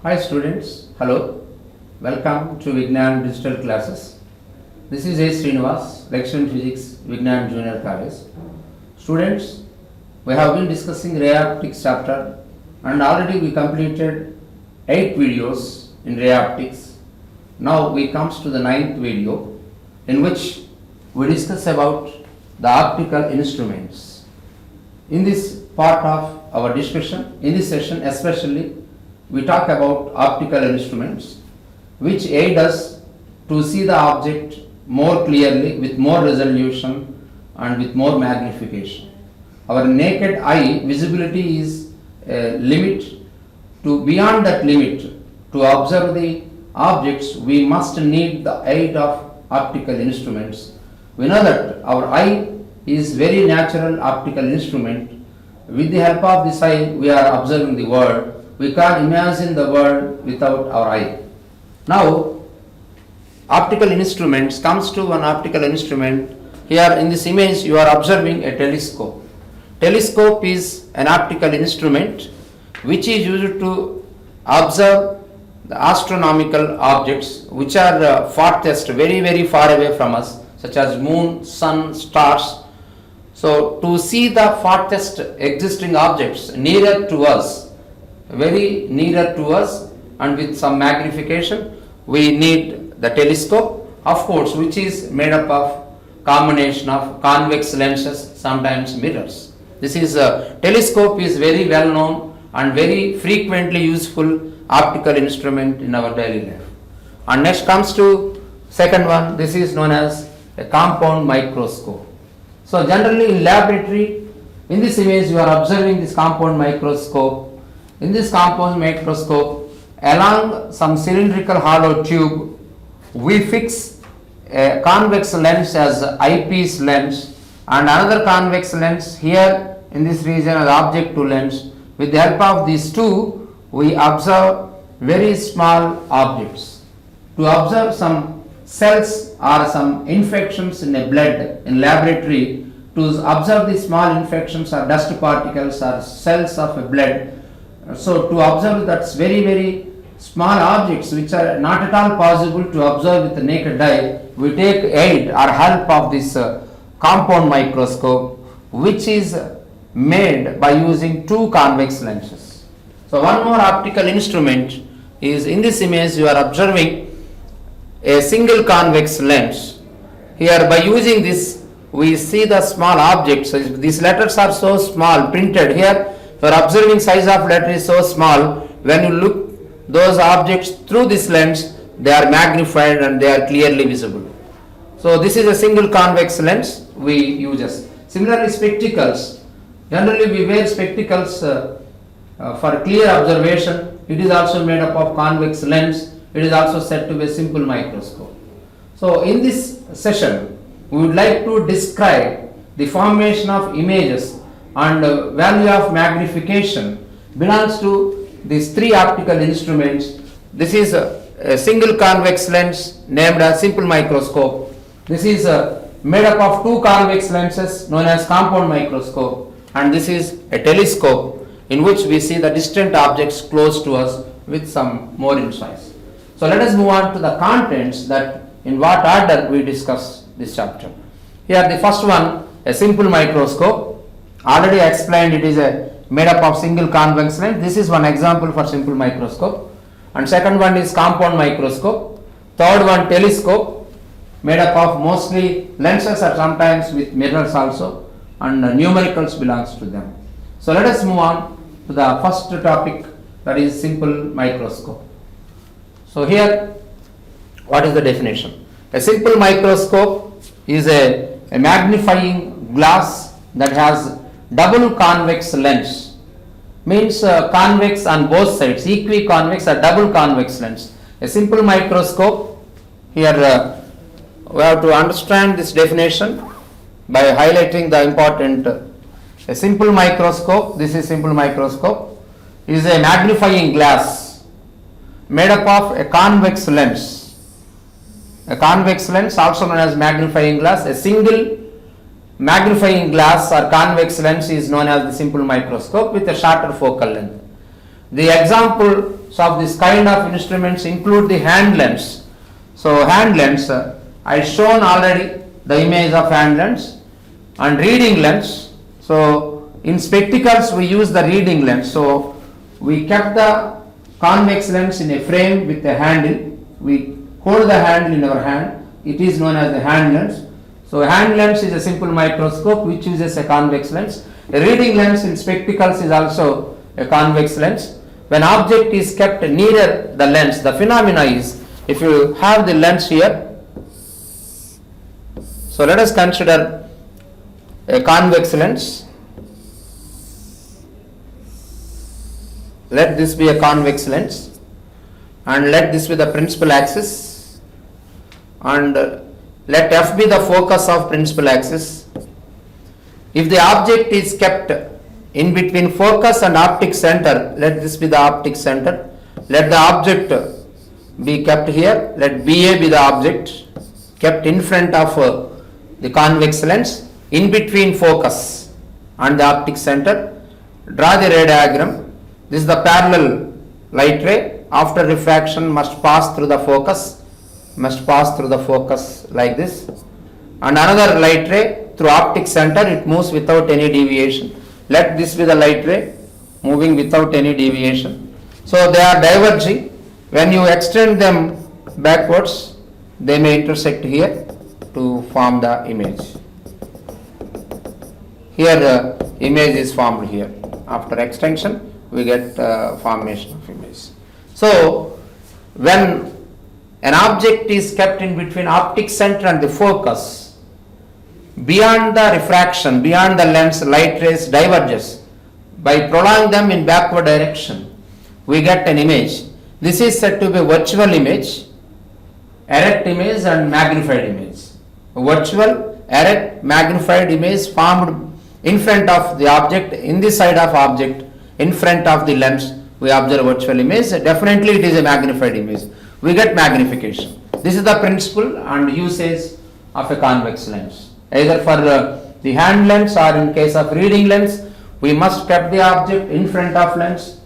Hi students, hello, welcome to Vignan digital classes. This is A. Srinivas, lecturer in physics, Vignan Junior College. Students, we have been discussing ray optics chapter and already we completed 8 videos in ray optics. Now we comes to the 9th video in which we discuss about the optical instruments. In this part of our discussion, in this session especially, we talk about optical instruments which aid us to see the object more clearly with more resolution and with more magnification. Our naked eye visibility is a limit. To beyond that limit, to observe the objects, we must need the aid of optical instruments. We know that our eye is very natural optical instrument. With the help of this eye, we are observing the world. We can't imagine the world without our eye. Now, optical instruments comes to one optical instrument. Here in this image, you are observing a telescope. Telescope is an optical instrument which is used to observe the astronomical objects which are farthest, very far away from us, such as moon, sun, stars. So, to see the farthest existing objects nearer to us, very nearer to us and with some magnification, we need the telescope, of course, which is made up of combination of convex lenses, sometimes mirrors. This is telescope is very well known and very frequently useful optical instrument in our daily life. And next comes to second one. This is known as a compound microscope. So generally in laboratory, in this image you are observing this compound microscope. In this compound microscope, along some cylindrical hollow tube, we fix a convex lens as eyepiece lens and another convex lens here in this region as objective lens. With the help of these two, we observe very small objects. To observe some cells or some infections in a blood in laboratory, to observe the small infections or dust particles or cells of a blood, so to observe that's very small objects which are not at all possible to observe with the naked eye, we take aid or help of this compound microscope which is made by using two convex lenses. So one more optical instrument is in this image you are observing a single convex lens. Here by using this we see the small objects. So these letters are so small printed here. For observing size of letter is so small, when you look those objects through this lens, they are magnified and they are clearly visible. So this is a single convex lens we use. Similarly spectacles, generally we wear spectacles for clear observation. It is also made up of convex lens. It is also said to be a simple microscope. So in this session, we would like to describe the formation of images and value of magnification belongs to these three optical instruments. This is a single convex lens named as simple microscope. This is made up of two convex lenses known as compound microscope, and this is a telescope in which we see the distant objects close to us with some more insights. So let us move on to the contents, that in what order we discuss this chapter. Here the first one, a simple microscope. Already explained, it is made up of single convex lens. This is one example for simple microscope. And second one is compound microscope. Third one, telescope, made up of mostly lenses or sometimes with mirrors also, and numericals belongs to them. So let us move on to the first topic, that is simple microscope. So here, what is the definition? A simple microscope is a magnifying glass that has double convex lens, means convex on both sides, equiconvex or double convex lens. A simple microscope, here we have to understand this definition by highlighting the important. A simple microscope, this is simple microscope, is a magnifying glass made up of a convex lens. A convex lens, also known as magnifying glass. A single magnifying glass or convex lens is known as the simple microscope with a shorter focal length. The example of this kind of instruments include the hand lens. So hand lens, I shown already the image of hand lens and reading lens. So in spectacles we use the reading lens. So we kept the convex lens in a frame with a handle. We hold the handle in our hand. It is known as the hand lens. So hand lens is a simple microscope which uses a convex lens. A reading lens in spectacles is also a convex lens. When object is kept nearer the lens, the phenomena is, if you have the lens here, so let us consider a convex lens. Let this be a convex lens and let this be the principal axis and let F be the focus of principal axis. If the object is kept in between focus and optic center, let this be the optic center. Let the object be kept here. Let BA be the object kept in front of the convex lens in between focus and the optic center. Draw the ray diagram. This is the parallel light ray. After refraction must pass through the focus. Must pass through the focus like this. And another light ray through optic center, it moves without any deviation. Let this be the light ray moving without any deviation. So they are diverging. When you extend them backwards, they may intersect here to form the image. Here the image is formed here. After extension, we get formation of image. So when an object is kept in between optic center and the focus, beyond the refraction, beyond the lens, light rays diverges. By prolonging them in backward direction, we get an image. This is said to be virtual image, erect image and magnified image. A virtual, erect, magnified image formed in front of the object, in the side of object, in front of the lens, we observe virtual image. Definitely it is a magnified image. We get magnification. This is the principle and usage of a convex lens. Either for the hand lens or in case of reading lens, we must keep the object in front of lens.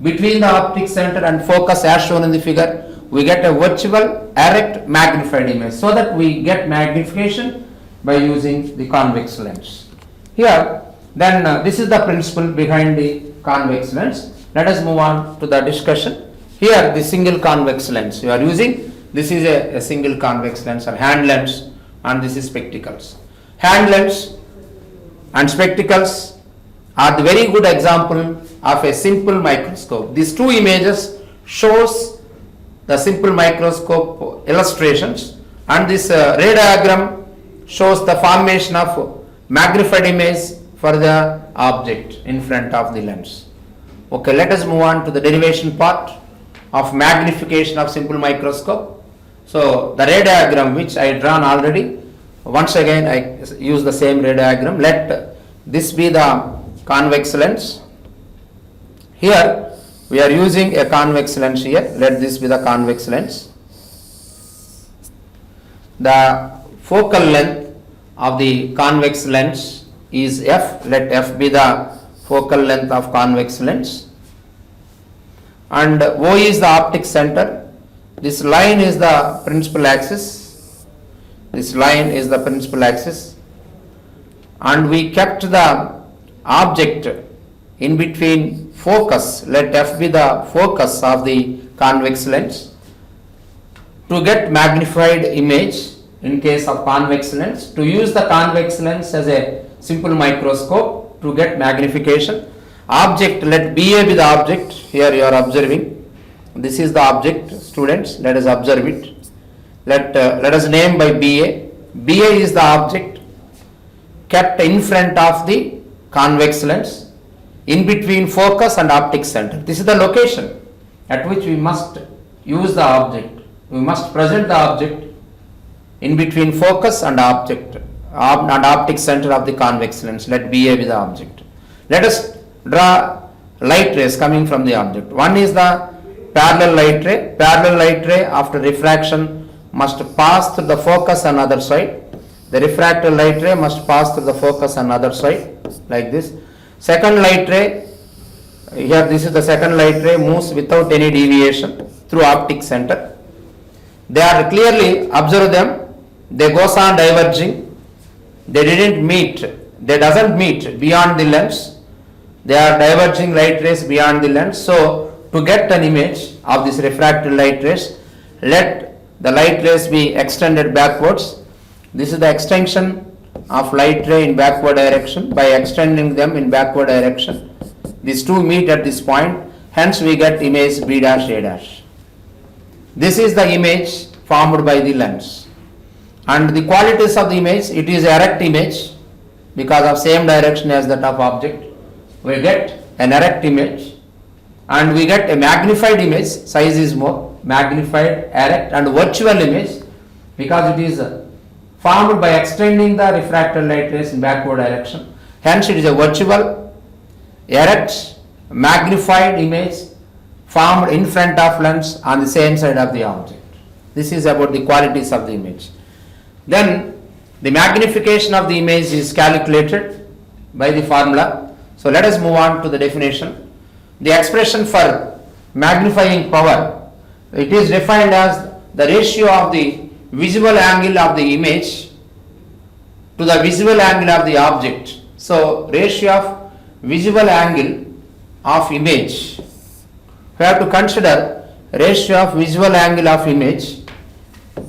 Between the optic center and focus as shown in the figure, we get a virtual, erect, magnified image. So that we get magnification by using the convex lens. Here, then this is the principle behind the convex lens. Let us move on to the discussion. Here the single convex lens you are using. This is a single convex lens or hand lens and this is spectacles. Hand lens and spectacles are the very good example of a simple microscope. These two images shows the simple microscope illustrations and this ray diagram shows the formation of magnified image for the object in front of the lens. Okay, let us move on to the derivation part of magnification of simple microscope. So the ray diagram which I drawn already, once again I use the same ray diagram. Let this be the convex lens. Here we are using a convex lens here. Let this be the convex lens. The focal length of the convex lens is F. Let F be the focal length of convex lens. And O is the optic center. This line is the principal axis. This line is the principal axis. And we kept the object in between focus. Let F be the focus of the convex lens. To get magnified image in case of convex lens, to use the convex lens as a simple microscope to get magnification. Object, let BA be the object. Here you are observing. This is the object, students. Let us observe it. Let us name by BA. BA is the object kept in front of the convex lens in between focus and optic center. This is the location at which we must use the object. We must present the object in between focus and object and optic center of the convex lens. Let BA be the object. Let us draw light rays coming from the object. One is the parallel light ray. Parallel light ray after refraction must pass through the focus on other side. The refracted light ray must pass through the focus on other side like this. Second light ray Here this is the second light ray moves without any deviation through optic center. They are clearly observe them. They goes on diverging. They doesn't meet beyond the lens. They are diverging light rays beyond the lens. So to get an image of this refracted light rays, let the light rays be extended backwards. This is the extension of light ray in backward direction. By extending them in backward direction, these two meet at this point, hence we get image B dash A dash. This is the image formed by the lens. And the qualities of the image, it is erect image because of same direction as that of object. We get an erect image and we get a magnified image, size is more, magnified, erect and virtual image because it is formed by extending the refracted light rays in backward direction. Hence it is a virtual, erect, magnified image formed in front of lens on the same side of the object. This is about the qualities of the image. Then the magnification of the image is calculated by the formula. So let us move on to the definition. The expression for magnifying power, it is defined as the ratio of the visual angle of the image to the visual angle of the object. So ratio of visual angle of image. We have to consider ratio of visual angle of image.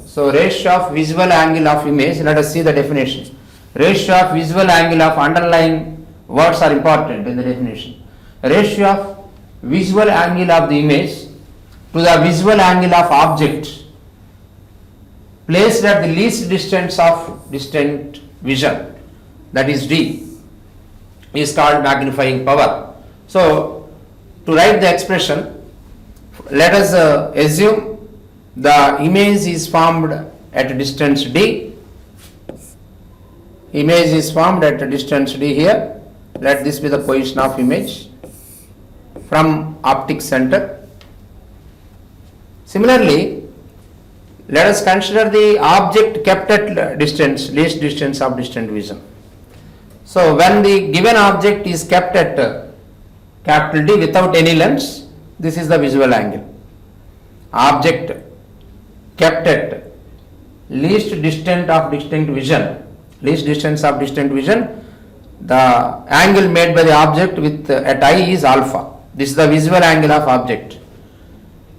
So ratio of visual angle of image, let us see the definition. Ratio of visual angle of underlying words are important in the definition. Ratio of visual angle of the image to the visual angle of object placed at the least distance of distant vision, that is D, is called magnifying power. So to write the expression, let us assume the image is formed at a distance D. Image is formed at a distance D here. Let this be the position of image from optic center. Similarly, let us consider the object kept at distance, least distance of distant vision. So when the given object is kept at capital D without any lens, this is the visual angle. Object kept at least distance of distant vision, the angle made by the object with at I is alpha. This is the visual angle of object.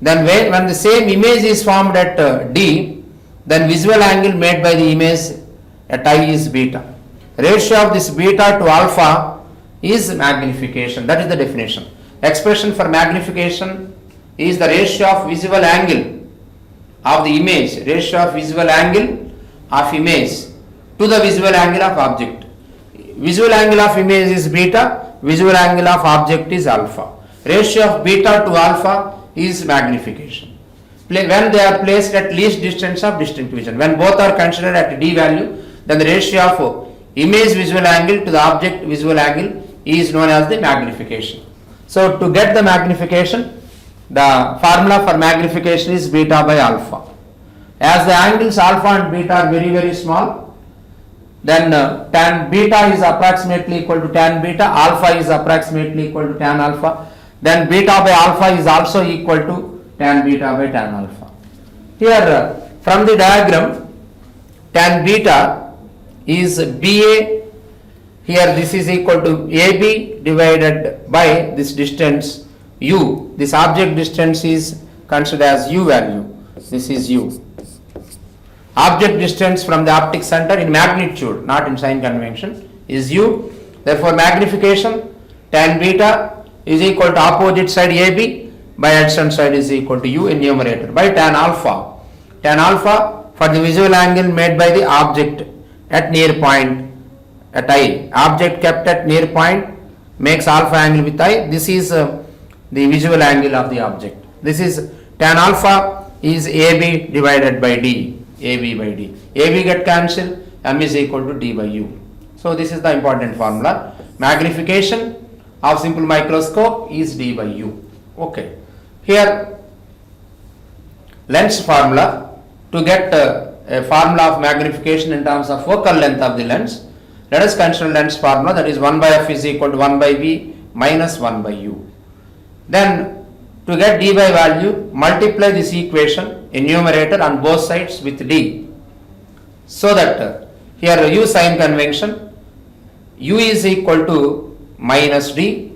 Then when the same image is formed at D, then visual angle made by the image at I is beta. Ratio of this beta to alpha is magnification. That is the definition. Expression for magnification is the ratio of visual angle of the image, ratio of visual angle of image to the visual angle of object. Visual angle of image is beta, visual angle of object is alpha. Ratio of beta to alpha is magnification. When they are placed at least distance of distant vision, when both are considered at D value, then the ratio of image visual angle to the object visual angle is known as the magnification. So to get the magnification, the formula for magnification is beta by alpha. As the angles alpha and beta are very, very small, then tan beta is approximately equal to tan beta, alpha is approximately equal to tan alpha, then beta by alpha is also equal to tan beta by tan alpha. Here from the diagram, tan beta is BA, here this is equal to AB divided by this distance U. This object distance is considered as U value. This is U. Object distance from the optic center in magnitude, not in sign convention, is U. Therefore magnification tan beta is equal to opposite side AB by adjacent side is equal to U in numerator by tan alpha. Tan alpha for the visual angle made by the object at near point at I. Object kept at near point makes alpha angle with I. This is the visual angle of the object. This is tan alpha is AB divided by D. AB by D. AB get cancelled, M is equal to D by U. So this is the important formula. Magnification of simple microscope is D by U. Okay. Here lens formula, to get a formula of magnification in terms of focal length of the lens, let us consider lens formula, that is 1 by F is equal to 1 by V minus 1 by U. Then to get d by value, multiply this equation in numerator on both sides with d. So that here use sign convention, u is equal to minus d.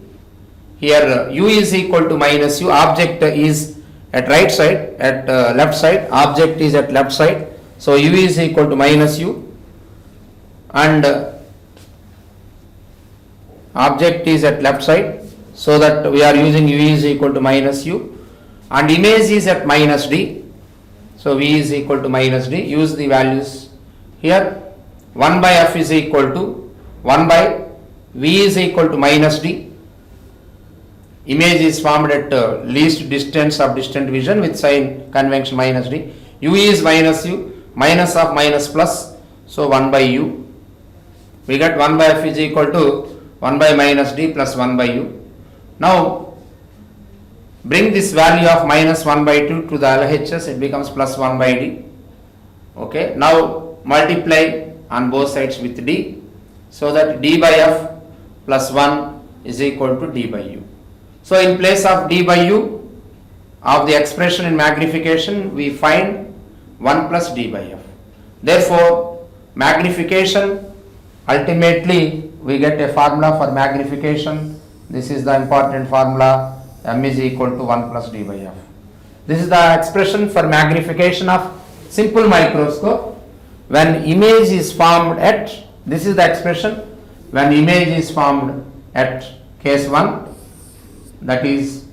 Here u is equal to minus u, object is at right side, at left side, object is at left side. So u is equal to minus u and object is at left side. So that we are using u is equal to minus u and image is at minus d. So v is equal to minus d. Use the values here. 1 by f is equal to 1 by v is equal to minus d. Image is formed at least distance of distant vision with sign convention minus d. U is minus u, minus of minus plus, so 1 by u. We get 1 by f is equal to 1 by minus d plus 1 by u. Now bring this value of minus 1 by 2 to the LHS, it becomes plus 1 by d. Okay, now multiply on both sides with d, so that d by f plus 1 is equal to d by u. So in place of d by u of the expression in magnification, we find 1 plus d by f. Therefore magnification, ultimately we get a formula for magnification. This is the important formula, m is equal to 1 plus d by f. This is the expression for magnification of simple microscope. When image is formed at, this is the expression, when image is formed at case 1, that is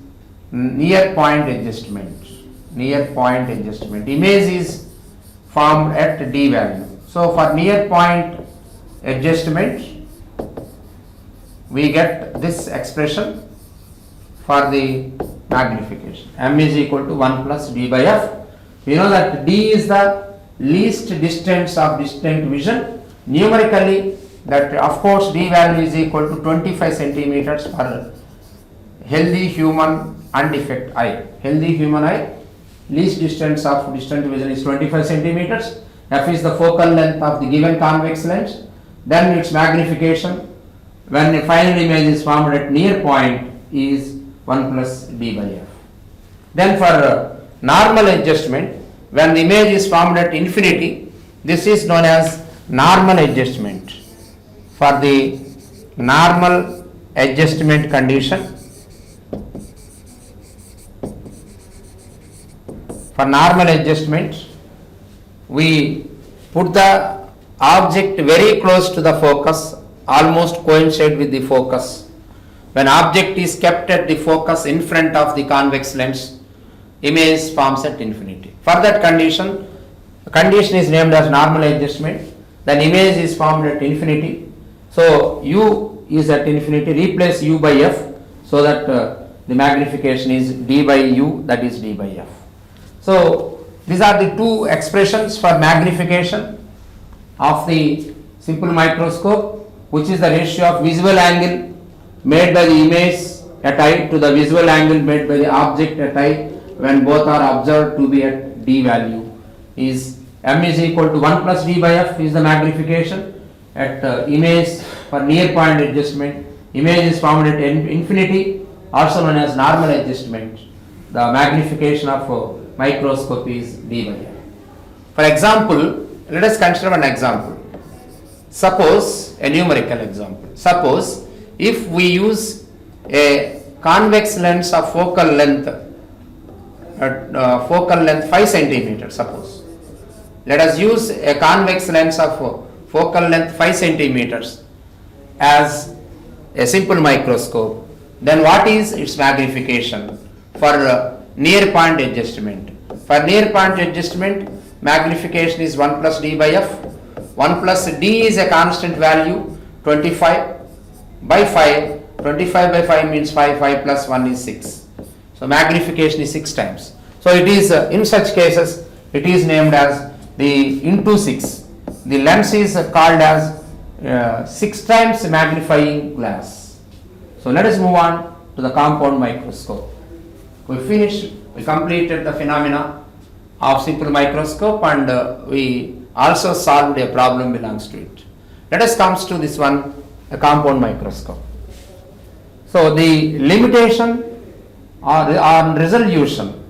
near point adjustment. Near point adjustment. Image is formed at d value. So for near point adjustment, we get this expression for the magnification. M is equal to 1 plus d by f. We know that d is the least distance of distant vision. Numerically, that of course d value is equal to 25 centimeters for healthy human undefect eye. Healthy human eye, least distance of distant vision is 25 centimeters. F is the focal length of the given convex lens. Then its magnification when the final image is formed at near point is 1 plus d by f. Then for normal adjustment, when the image is formed at infinity, this is known as normal adjustment. For the normal adjustment condition, for normal adjustment, we put the object very close to the focus, almost coincide with the focus. When object is kept at the focus in front of the convex lens, image forms at infinity. For that condition, the condition is named as normal adjustment. Then image is formed at infinity. So u is at infinity. Replace u by f, so that the magnification is d by u, that is d by f. So these are the two expressions for magnification of the simple microscope, which is the ratio of visual angle made by the image at eye to the visual angle made by the object at eye when both are observed to be at d value. Is m is equal to 1 plus d by f is the magnification at image for near point adjustment. Image is formed at infinity, also known as normal adjustment. The magnification of microscope is d by f. For example, let us consider an example. Suppose a numerical example. Suppose if we use a convex lens of focal length 5 centimeters. Suppose let us use a convex lens of focal length 5 centimeters as a simple microscope. Then what is its magnification for near point adjustment? For near point adjustment, magnification is 1 plus d by f. 1 plus d is a constant value, 25 by 5. 25 by 5 means 5, 5 plus 1 is 6. So magnification is 6 times. So it is in such cases it is named as the into 6. The lens is called as 6 times magnifying glass. So let us move on to the compound microscope. We completed the phenomena of simple microscope, and we also solved a problem belongs to it. Let us come to this one, a compound microscope. So the limitation or resolution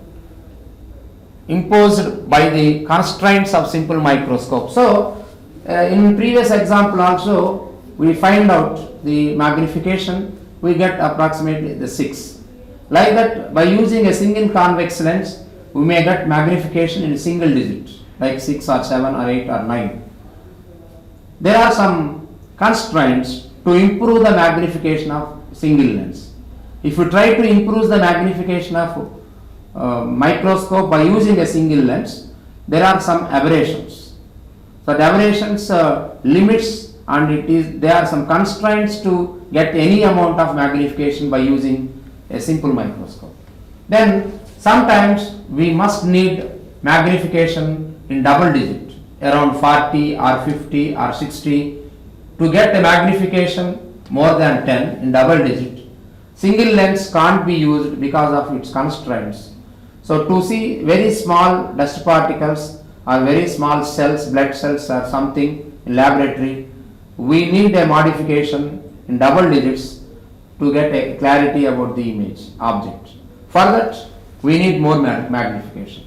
imposed by the constraints of simple microscope. So, in previous example also, we find out the magnification, we get approximately the 6. Like that, by using a single convex lens, we may get magnification in single digit, like 6 or 7 or 8 or 9. There are some constraints to improve the magnification of single lens. If you try to improve the magnification of microscope by using a single lens, there are some aberrations. So the aberrations limits, and there are some constraints to get any amount of magnification by using a simple microscope. Then sometimes we must need magnification in double digit, around 40 or 50 or 60, to get a magnification more than 10 in double digit. Single lens can't be used because of its constraints. So to see very small dust particles or very small cells, blood cells or something in laboratory, we need a modification in double digits to get a clarity about the image object. For that, we need more magnification.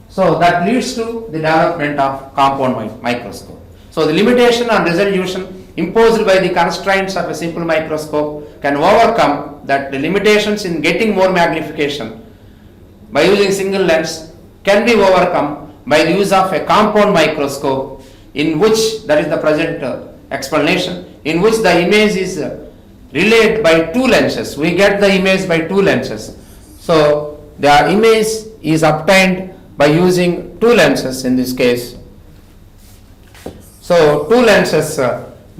So that leads to the development of compound microscope. So the limitation on resolution imposed by the constraints of a simple microscope can overcome that the limitations in getting more magnification by using single lens can be overcome by the use of a compound microscope, in which, that is the present explanation, in which the image is relayed by two lenses. We get the image by two lenses. So the image is obtained by using two lenses in this case. So two lenses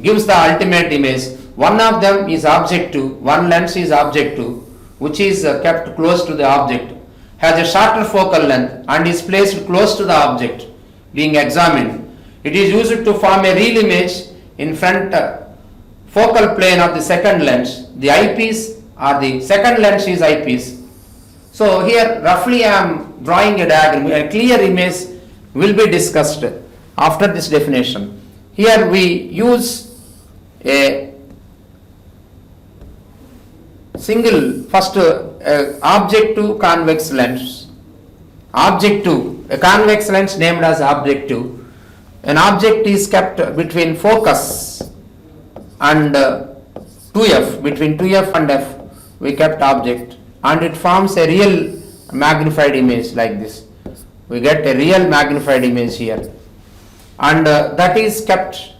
gives the ultimate image. One of them is objective, one lens is objective, which is kept close to the object, has a shorter focal length and is placed close to the object being examined. It is used to form a real image in front focal plane of the second lens. The eyepiece or the second lens is eyepiece. So here roughly I am drawing a diagram. A clear image will be discussed after this definition. Here we use a single first objective convex lens. Objective, a convex lens named as objective. An object is kept between focus and 2f, between 2f and f we kept object, and it forms a real magnified image like this. We get a real magnified image here, and that is kept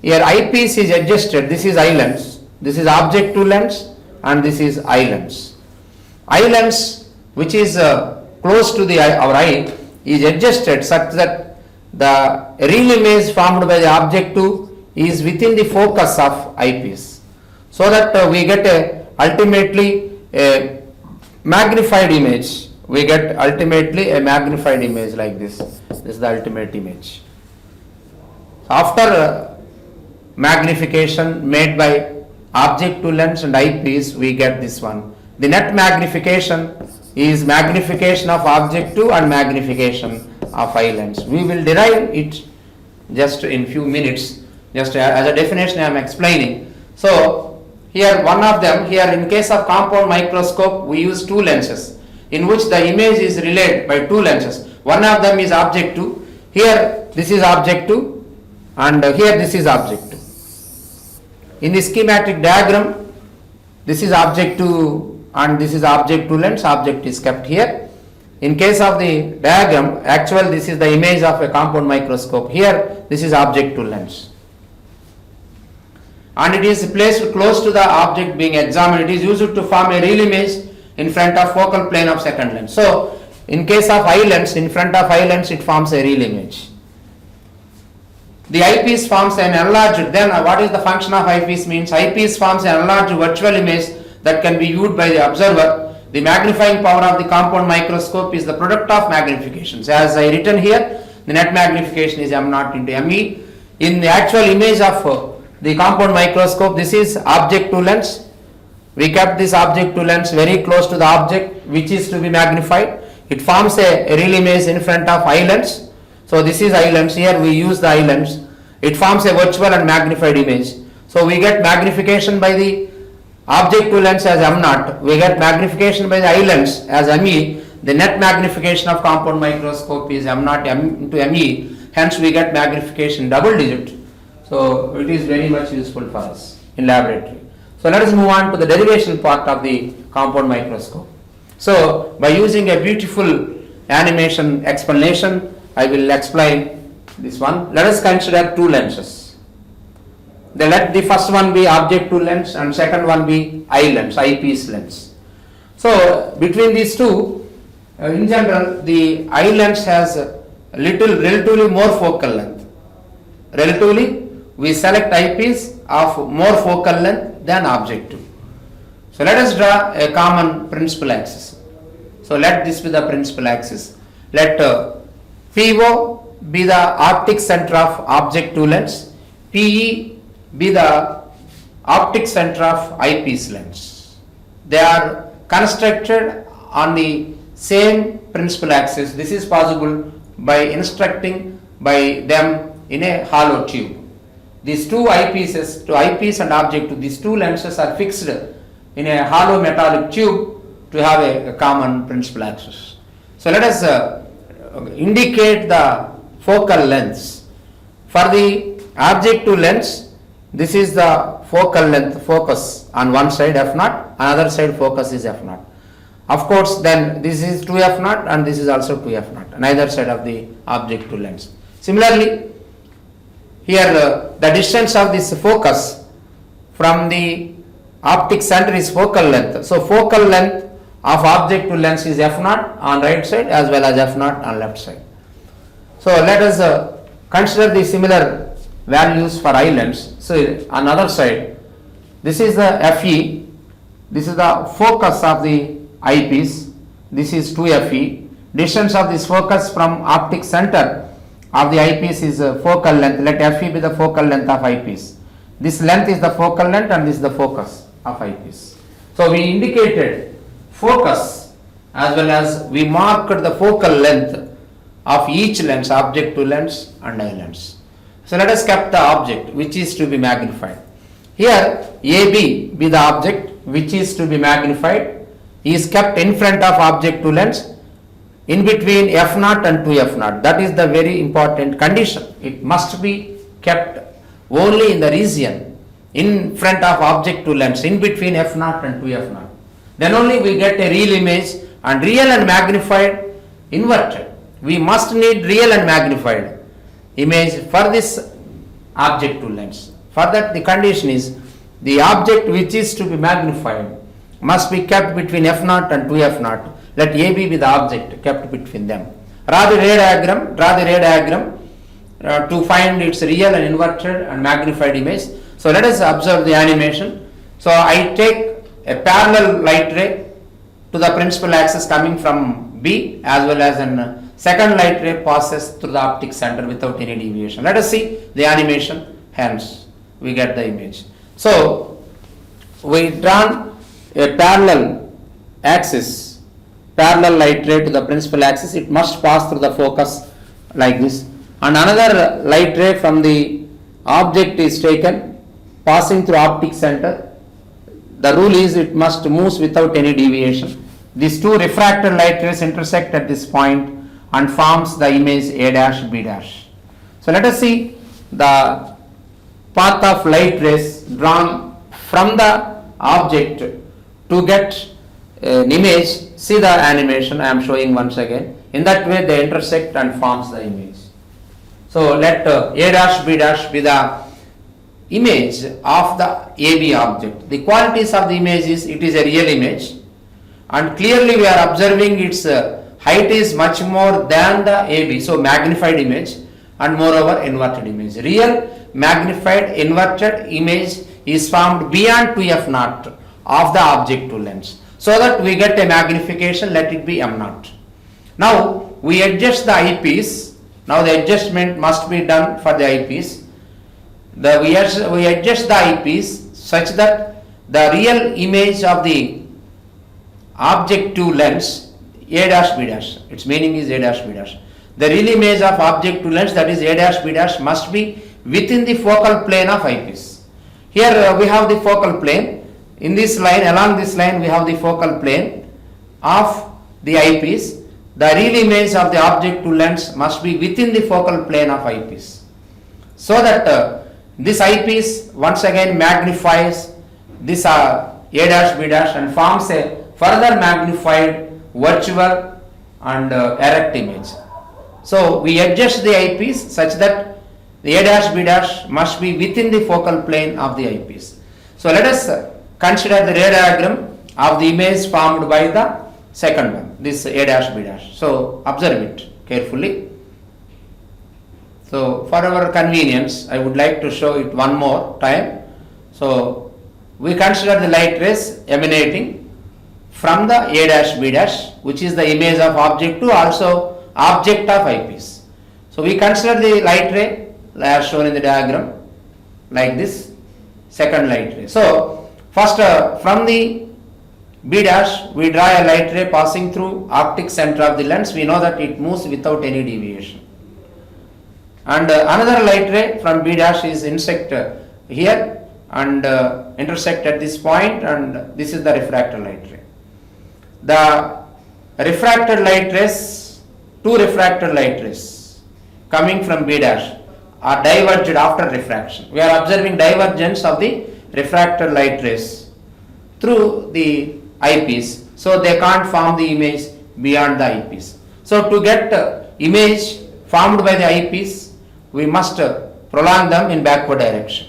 here. Eyepiece is adjusted. This is eye lens, this is objective lens, and this is eye lens. Eye lens, which is close to the our eye, is adjusted such that the real image formed by the objective is within the focus of eyepiece, so that we get a ultimately a magnified image. We get ultimately a magnified image like this. This is the ultimate image. After magnification made by objective lens and eyepiece, we get this one. The net magnification is magnification of objective and magnification of eye lens. We will derive it just in few minutes. Just as a definition I am explaining. So here one of them, here in case of compound microscope we use two lenses in which the image is relayed by two lenses. One of them is objective. Here this is objective and here this is objective. In the schematic diagram, this is objective and this is objective lens. Object is kept here. In case of the diagram, actual this is the image of a compound microscope. Here this is objective lens, and it is placed close to the object being examined. It is used to form a real image in front of focal plane of second lens. So in case of eye lens, in front of eye lens it forms a real image. The eyepiece forms an enlarged, then what is the function of eyepiece means? Eyepiece forms an enlarged virtual image that can be viewed by the observer. The magnifying power of the compound microscope is the product of magnifications. As I written here, the net magnification is m0 into me. In the actual image of the compound microscope, this is objective lens. We kept this objective lens very close to the object which is to be magnified. It forms a real image in front of eye lens. So this is eye lens. Here we use the eye lens. It forms a virtual and magnified image. So we get magnification by the object to lens as m0, we get magnification by the eye lens as me. The net magnification of compound microscope is m0 into me, hence we get magnification double digit. So it is very much useful for us in laboratory. So let us move on to the derivation part of the compound microscope. So by using a beautiful animation explanation, I will explain this one. Let us consider two lenses. Let the first one be object to lens and second one be eye lens, eyepiece lens. So between these two, in general, the eye lens has relatively more focal length. Relatively, we select eyepiece of more focal length than objective. So let us draw a common principal axis. So let this be the principal axis. Let PO be the optic center of object to lens, PE be the optic center of eyepiece lens. They are constructed on the same principal axis. This is possible by instructing by them in a hollow tube. These two eyepieces, to eyepiece and object, these two lenses are fixed in a hollow metallic tube to have a common principal axis. So let us indicate the focal lengths. For the object to lens, this is the focal length, focus on one side f0, another side focus is f0. Of course, then this is 2f0 and this is also 2f0, neither side of the object to lens. Similarly, here the distance of this focus from the optic center is focal length. So focal length of object to lens is f0 on right side as well as f0 on left side. So let us consider the similar values for eye lens. So on other side, this is the FE, this is the focus of the eyepiece, this is 2FE. Distance of this focus from optic center of the eyepiece is focal length. Let FE be the focal length of eyepiece. This length is the focal length and this is the focus of eyepiece. So we indicated focus as well as we marked the focal length of each lens, object to lens and eye lens. So let us keep the object which is to be magnified. Here AB be the object which is to be magnified is kept in front of object to lens in between f0 and 2f0. That is the very important condition. It must be kept only in the region in front of object to lens in between f0 and 2f0. Then only we get a real image, and real and magnified inverted. We must need real and magnified image for this object to lens. For that the condition is the object which is to be magnified must be kept between f0 and 2f0. Let AB be the object kept between them. Draw the ray diagram to find its real and inverted and magnified image. So let us observe the animation. So I take a parallel light ray to the principal axis coming from B as well as an second light ray passes through the optic center without any deviation. Let us see the animation, hence we get the image. So we drawn a parallel axis, parallel light ray to the principal axis. It must pass through the focus like this, and another light ray from the object is taken passing through optic center. The rule is it must move without any deviation. These two refracted light rays intersect at this point and forms the image A dash B dash. So let us see the path of light rays drawn from the object to get an image. See the animation I am showing once again. In that way they intersect and forms the image. So let A dash B dash be the image of the AB object. The qualities of the image is it is a real image, and clearly we are observing its height is much more than the AB, so magnified image, and moreover inverted image. Real magnified inverted image is formed beyond 2f0 of the object to lens, so that we get a magnification, let it be m0. Now we adjust the eyepiece. Now the adjustment must be done for the eyepiece. We adjust the eyepiece such that the real image of the object to lens A dash B dash, its meaning is A dash B dash. The real image of object to lens, that is A dash B dash, must be within the focal plane of eyepiece. Here we have the focal plane. in this line, along this line we have the focal plane of the eyepiece. The real image of the object to lens must be within the focal plane of eyepiece, so that this eyepiece once again magnifies this A dash B dash and forms a further magnified virtual and erect image. So we adjust the eyepiece such that the A dash B dash must be within the focal plane of the eyepiece. So let us consider the ray diagram of the image formed by the second one, this A dash B dash. So observe it carefully. So for our convenience, I would like to show it one more time. So we consider the light rays emanating from the A dash B dash, which is the image of object to also object of eyepiece. So we consider the light ray as shown in the diagram like this, second light ray. So first from the B dash we draw a light ray passing through optic center of the lens. We know that it moves without any deviation. And another light ray from B dash is intersect here and intersect at this point, and this is the refractor light ray. The refracted light rays, two refracted light rays coming from B dash are diverged after refraction. We are observing divergence of the refracted light rays through the eyepiece, so they can't form the image beyond the eyepiece. So to get image formed by the eyepiece, we must prolong them in backward direction.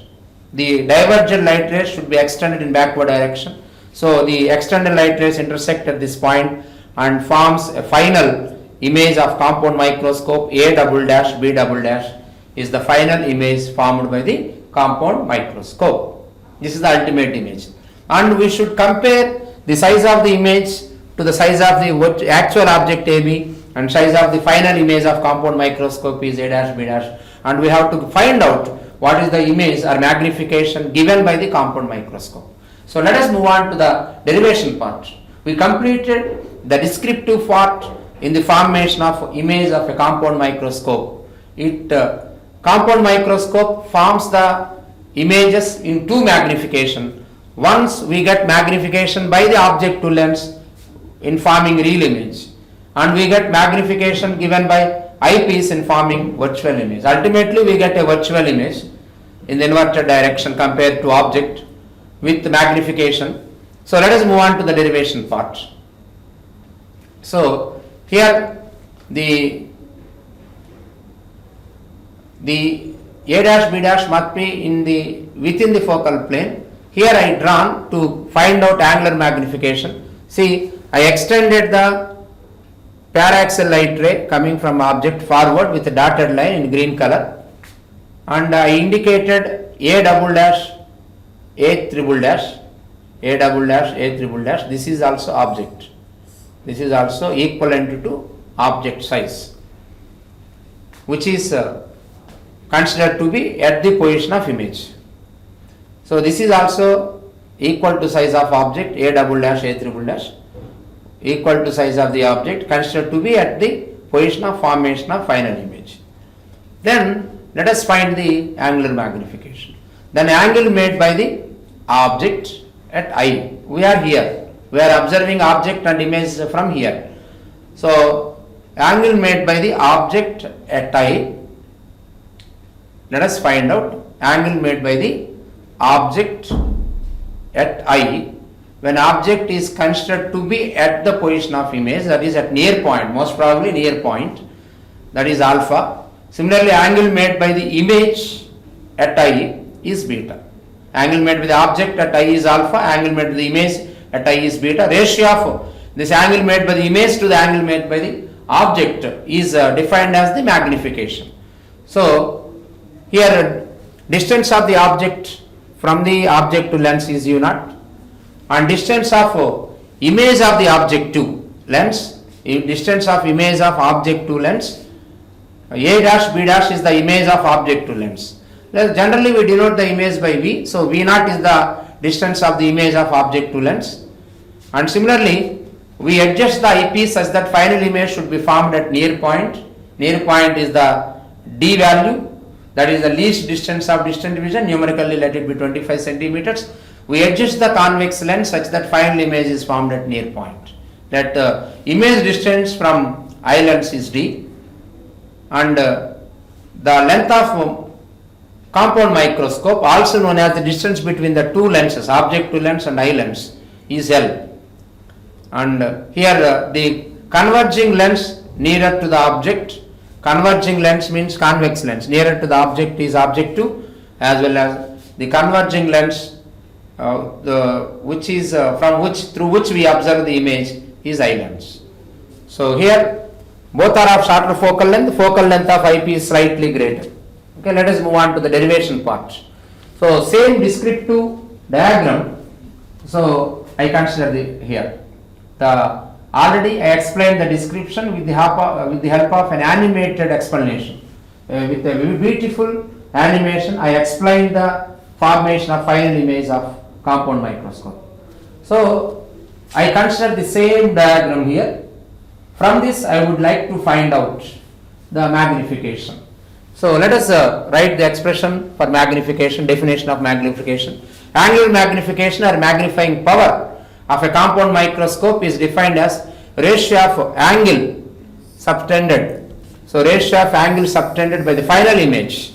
The divergent light rays should be extended in backward direction. So the extended light rays intersect at this point and forms a final image of compound microscope. A double dash B double dash is the final image formed by the compound microscope. This is the ultimate image, and we should compare the size of the image to the size of the actual object AB, and size of the final image of compound microscope is A dash B dash, and we have to find out what is the image or magnification given by the compound microscope. So let us move on to the derivation part. We completed the descriptive part in the formation of image of a compound microscope. Compound microscope forms the images in two magnification. Once we get magnification by the object to lens in forming real image, and we get magnification given by eyepiece in forming virtual image. Ultimately we get a virtual image in the inverted direction compared to object with magnification. So let us move on to the derivation part. So here the A dash B dash must be within the focal plane. Here I drawn to find out angular magnification. See, I extended the paraxial light ray coming from object forward with a dotted line in green color, and I indicated A double dash A triple dash, A double dash A triple dash. This is also object. This is also equivalent to object size, which is considered to be at the position of image. So this is also equal to size of object A double dash A triple dash, equal to size of the object, considered to be at the position of formation of final image. Then let us find the angular magnification. Then angle made by the object at eye. We are here. We are observing object and image from here. So angle made by the object at eye. Let us find out angle made by the object at eye when object is considered to be at the position of image, that is at near point, most probably near point, that is alpha. Similarly, angle made by the image at eye is beta. Angle made by the object at eye is alpha, angle made by the image at eye is beta. Ratio of this angle made by the image to the angle made by the object is defined as the magnification. So here distance of the object from the object to lens is u0, and distance of image of the object to lens, distance of image of object to lens, A dash B dash is the image of object to lens. Generally we denote the image by V, so V0 is the distance of the image of object to lens, and similarly we adjust the eyepiece such that final image should be formed at near point. Near point is the D value, that is the least distance of distant division, numerically let it be 25 centimeters. we adjust the convex lens such that final image is formed at near point. That image distance from eye lens is d, and the length of compound microscope, also known as the distance between the two lenses, object to lens and eye lens, is L. And here the converging lens nearer to the object, converging lens means convex lens, nearer to the object is object 2, as well as the converging lens which is through which we observe the image is eye lens. So here both are of shorter focal length of eyepiece is slightly greater. Okay, let us move on to the derivation part. So same descriptive diagram, so I consider here. Already I explained the description with the help of an animated explanation. With a beautiful animation, I explained the formation of final image of compound microscope. So I consider the same diagram here. From this I would like to find out the magnification. So let us write the expression for magnification, definition of magnification. Angular magnification or magnifying power of a compound microscope is defined as ratio of angle subtended. So ratio of angle subtended by the final image.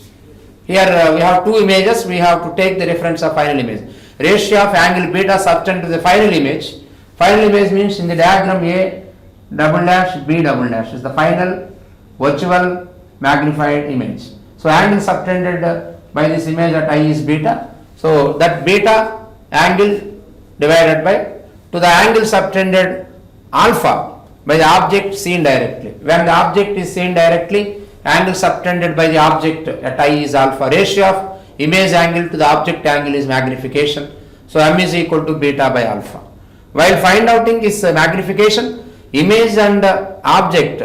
Here we have two images, we have to take the reference of final image. Ratio of angle beta subtended to the final image. Final image means in the diagram A double dash B double dash is the final virtual magnified image. So angle subtended by this image at I is beta. So that beta angle divided by to the angle subtended alpha by the object seen directly. When the object is seen directly, angle subtended by the object at I is alpha. Ratio of image angle to the object angle is magnification. So m is equal to beta by alpha. While find outing is magnification, image and object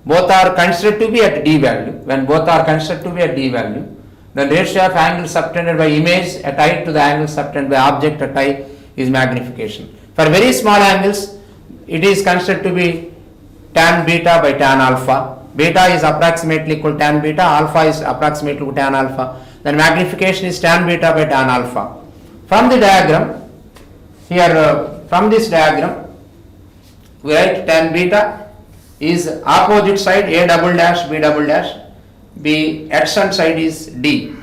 both are considered to be at d value. When both are considered to be at d value, the ratio of angle subtended by image at I to the angle subtended by object at I is magnification. For very small angles, it is considered to be tan beta by tan alpha. Beta is approximately equal to tan beta, alpha is approximately equal to tan alpha. Then magnification is tan beta by tan alpha. From the diagram, here from this diagram, we write tan beta is opposite side A double dash B double dash, B adjacent side is D.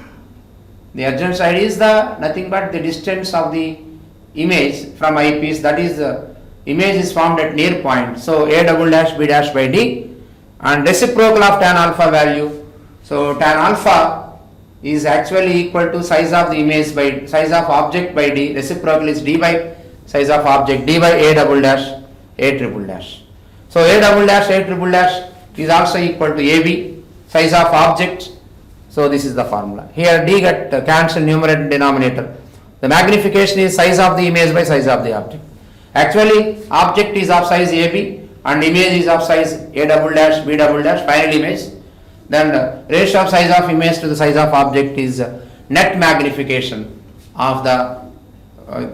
The adjacent side is the nothing but the distance of the image from eyepiece, that is image is formed at near point. So A double dash B dash by D, and reciprocal of tan alpha value. So tan alpha is actually equal to size of the image by size of object by D. Reciprocal is D by size of object, D by A double dash A triple dash. So A double dash A triple dash is also equal to AB size of object. So this is the formula. Here D get cancelled numerator and denominator. The magnification is size of the image by size of the object. Actually object is of size AB and image is of size A double dash B double dash, final image. Then the ratio of size of image to the size of object is net magnification of the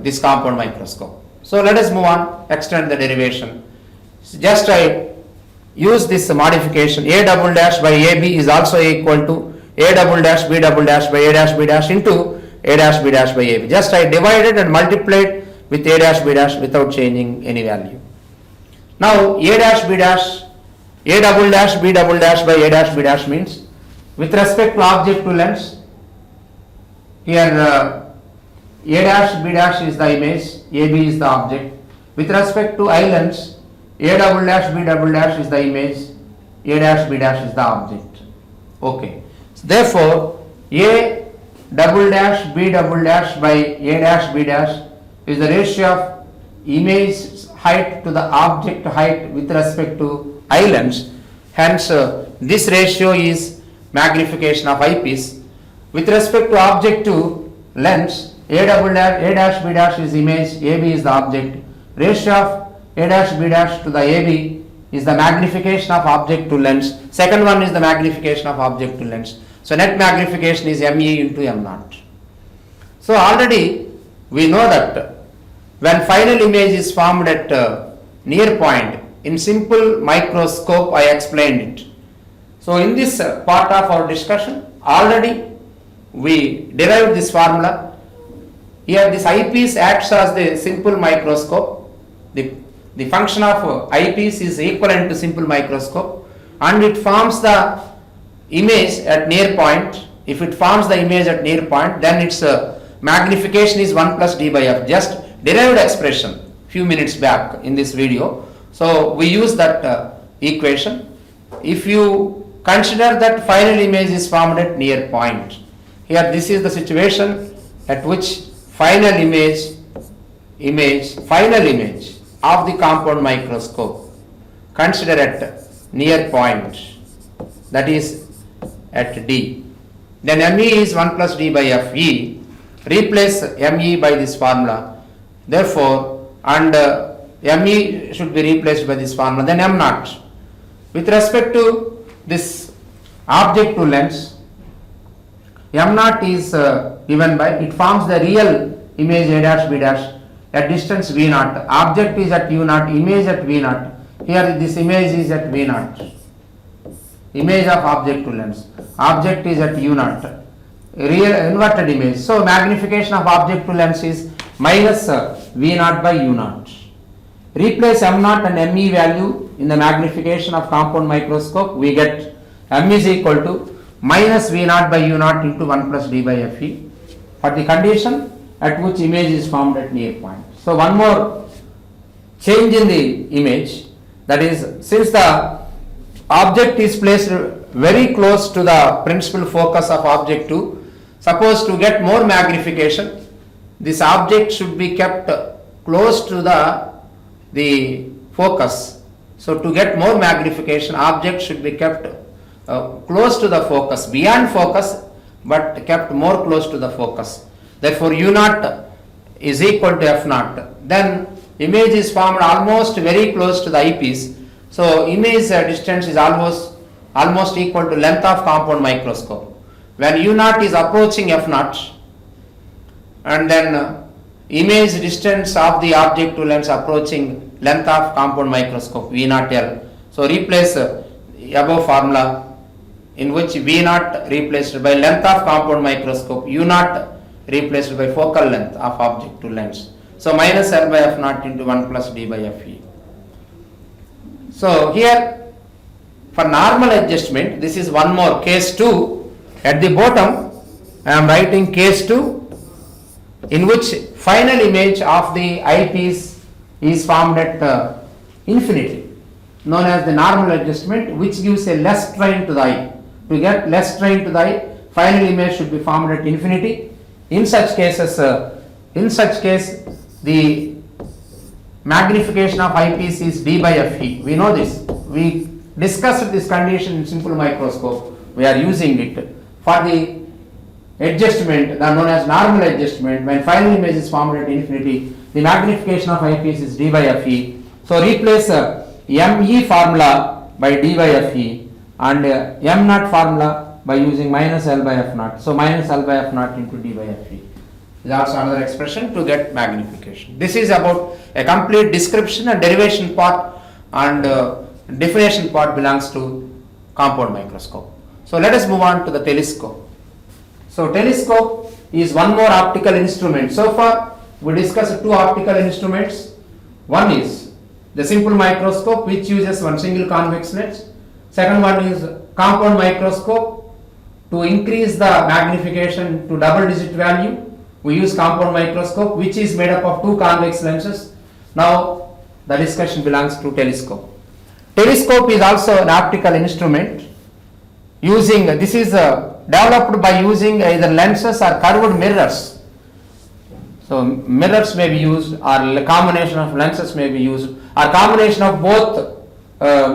this compound microscope. So let us move on, extend the derivation. Just I use this modification. A double dash by AB is also equal to A double dash B double dash by A dash B dash into A dash B dash by AB. Just I divided and multiplied with A dash B dash without changing any value. Now A dash B dash, A double dash B double dash by A dash B dash means with respect to object to lens, here A dash B dash is the image, AB is the object. With respect to eye lens, A double dash B double dash is the image, A dash B dash is the object. Okay. So therefore, A double dash B double dash by A dash B dash is the ratio of image height to the object height with respect to eye lens. Hence, this ratio is magnification of eyepiece. With respect to object to lens, A dash B dash is image, AB is the object. Ratio of A dash B dash to the AB is the magnification of object to lens. Second one is the magnification of object to lens. So net magnification is ME into M naught. So already we know that when final image is formed at near point, in simple microscope I explained it. So in this part of our discussion, already we derived this formula. Here this eyepiece acts as the simple microscope. The function of eyepiece is equivalent to simple microscope, and it forms the image at near point. If it forms the image at near point, then its magnification is 1 plus d by f. Just derived expression few minutes back in this video. So we use that equation. If you consider that final image is formed at near point, here this is the situation at which final image of the compound microscope consider at near point, that is at D. Then ME is 1 plus d by FE. Replace ME by this formula. Therefore, and ME should be replaced by this formula. Then M naught. With respect to this object to lens, M naught is given by, it forms the real image A dash B dash at distance V naught. Object is at U naught, image at V naught. Here this image is at V naught. Image of object to lens. Object is at U naught. Real inverted image. So magnification of object to lens is minus V naught by U naught. Replace M naught and ME value in the magnification of compound microscope. We get M is equal to minus V naught by U naught into 1 plus d by Fe for the condition at which image is formed at near point. So one more change in the image, that is, since the object is placed very close to the principal focus of object 2, suppose to get more magnification, this object should be kept close to the focus. So to get more magnification, object should be kept close to the focus, beyond focus, but kept more close to the focus. Therefore U naught is equal to F naught. Then image is formed almost very close to the eyepiece. So image distance is almost equal to length of compound microscope. When U naught is approaching F naught, and then image distance of the object to lens approaching length of compound microscope V naught L. So replace above formula, in which V naught replaced by length of compound microscope, U naught replaced by focal length of object to lens. So minus L by F naught into 1 plus d by Fe. So here for normal adjustment, this is one more case 2. At the bottom I am writing case 2, in which final image of the eyepiece is formed at infinity, known as the normal adjustment, which gives a less strain to the eye. To get less strain to the eye, final image should be formed at infinity. In such case, the magnification of eyepiece is d by Fe. We know this. We discussed this condition in simple microscope. We are using it for the adjustment, known as normal adjustment. When final image is formed at infinity, the magnification of eyepiece is d by Fe. So replace ME formula by d by Fe and M naught formula by using minus L by F naught. So minus L by F naught into d by Fe is also another expression to get magnification. This is about a complete description and derivation part, and definition part belongs to compound microscope. So let us move on to the telescope. So telescope is one more optical instrument. So far we discussed two optical instruments. One is the simple microscope, which uses one single convex lens. Second one is compound microscope. To increase the magnification to double digit value, we use compound microscope, which is made up of two convex lenses. Now the discussion belongs to telescope. Telescope is also an optical instrument using, this is developed by using either lenses or curved mirrors. So mirrors may be used, or a combination of lenses may be used, or combination of both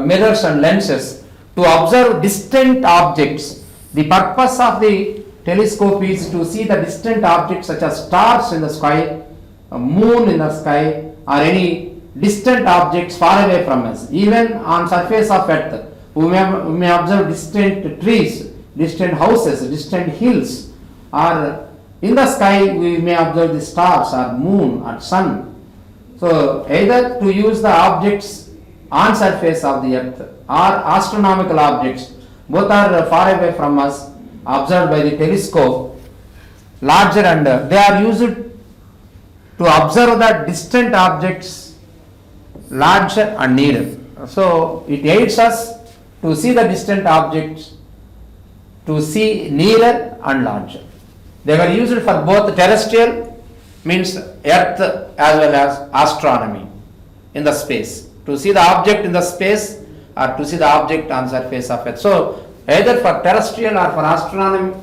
mirrors and lenses to observe distant objects. The purpose of the telescope is to see the distant objects such as stars in the sky, a moon in the sky, or any distant objects far away from us. Even on surface of earth, we may observe distant trees, distant houses, distant hills, or in the sky we may observe the stars or moon or sun. So either to use the objects on surface of the earth or astronomical objects, both are far away from us, observed by the telescope, larger, and they are used to observe the distant objects larger and nearer. So it aids us to see the distant objects, to see nearer and larger. They were used for both terrestrial, means earth, as well as astronomy in the space, to see the object in the space or to see the object on surface of earth. So either for terrestrial or for astronomy,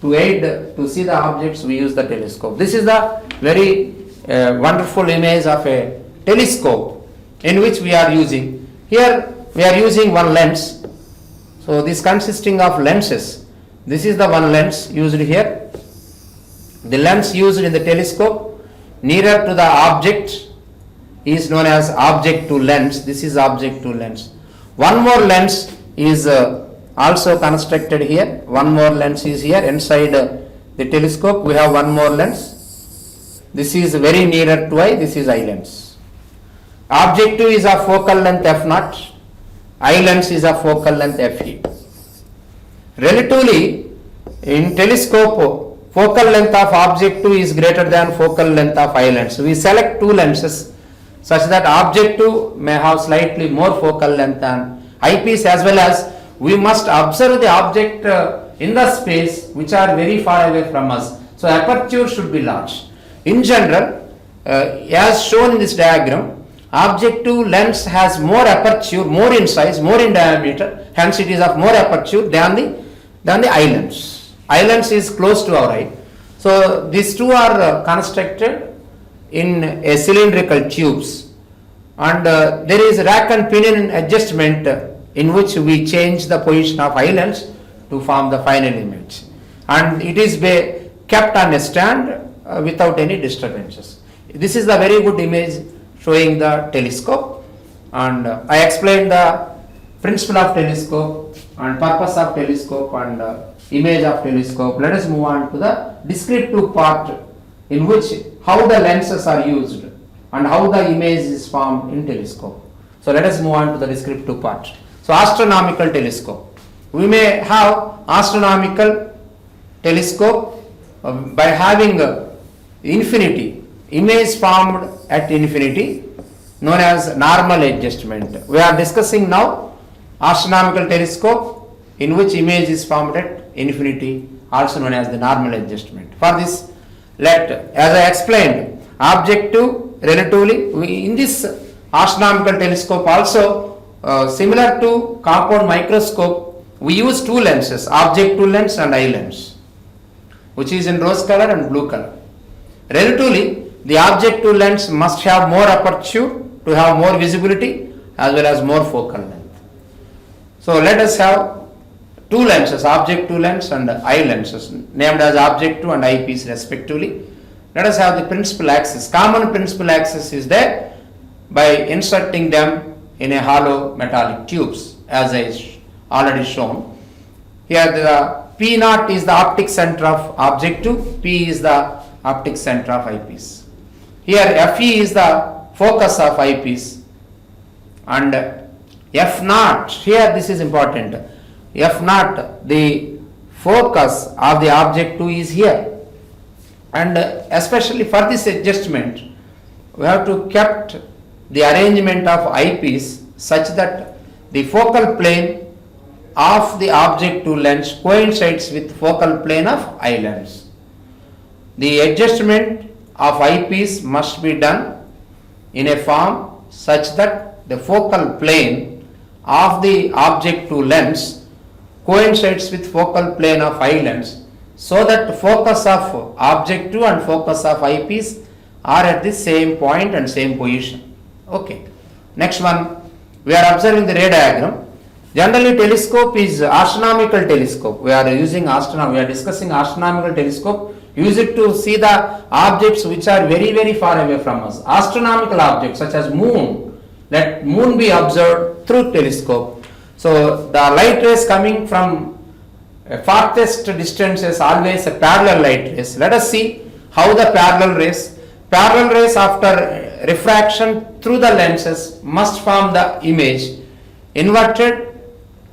to aid to see the objects, we use the telescope. This is the very wonderful image of a telescope in which we are using. Here we are using one lens. So this consisting of lenses. This is the one lens used here. The lens used in the telescope nearer to the object is known as object to lens. This is object to lens. One more lens is also constructed here. One more lens is here inside the telescope. We have one more lens. This is very nearer to eye. This is eye lens. Object 2 is of focal length f0. Eye lens is of focal length fe. Relatively, in telescope, focal length of object 2 is greater than focal length of eye lens. We select two lenses such that object 2 may have slightly more focal length than eyepiece, as well as we must observe the object in the space which are very far away from us. So aperture should be large. In general, as shown in this diagram, object 2 lens has more aperture, more in size, more in diameter, hence it is of more aperture than the eye lens. Eye lens is close to our eye. So these two are constructed in a cylindrical tubes, and there is rack and pinion adjustment in which we change the position of eye lens to form the final image, and it is kept on a stand without any disturbances. This is the very good image showing the telescope, and I explained the principle of telescope and purpose of telescope and image of telescope. Let us move on to the descriptive part, in which how the lenses are used and how the image is formed in telescope. So let us move on to the descriptive part. So astronomical telescope. We may have astronomical telescope by having infinity, image formed at infinity, known as normal adjustment. We are discussing now astronomical telescope in which image is formed at infinity, also known as the normal adjustment. For this, as I explained, object 2 relatively, in this astronomical telescope also, similar to compound microscope, we use two lenses, object 2 lens and eye lens, which is in rose color and blue color. Relatively, the object 2 lens must have more aperture to have more visibility as well as more focal length. So let us have two lenses, object 2 lens and eye lenses, named as object 2 and eyepiece respectively. Let us have the principal axis. Common principal axis is there by inserting them in a hollow metallic tubes, as I already shown. Here the P0 is the optic center of object 2, P is the optic center of eyepiece. Here Fe is the focus of eyepiece, and F0, here this is important, F0, the focus of the object 2 is here, and especially for this adjustment we have to kept the arrangement of eyepiece such that the focal plane of the object 2 lens coincides with focal plane of eye lens. The adjustment of eyepiece must be done in a form such that the focal plane of the object 2 lens coincides with focal plane of eye lens, so that focus of object 2 and focus of eyepiece are at the same point and same position. Okay. Next one, we are observing the ray diagram. Generally, telescope is astronomical telescope. We are discussing astronomical telescope. Use it to see the objects which are very, very far away from us. Astronomical objects such as moon. Let moon be observed through telescope. So the light rays coming from farthest distance is always a parallel light rays. Let us see how the parallel rays after refraction through the lenses must form the image inverted,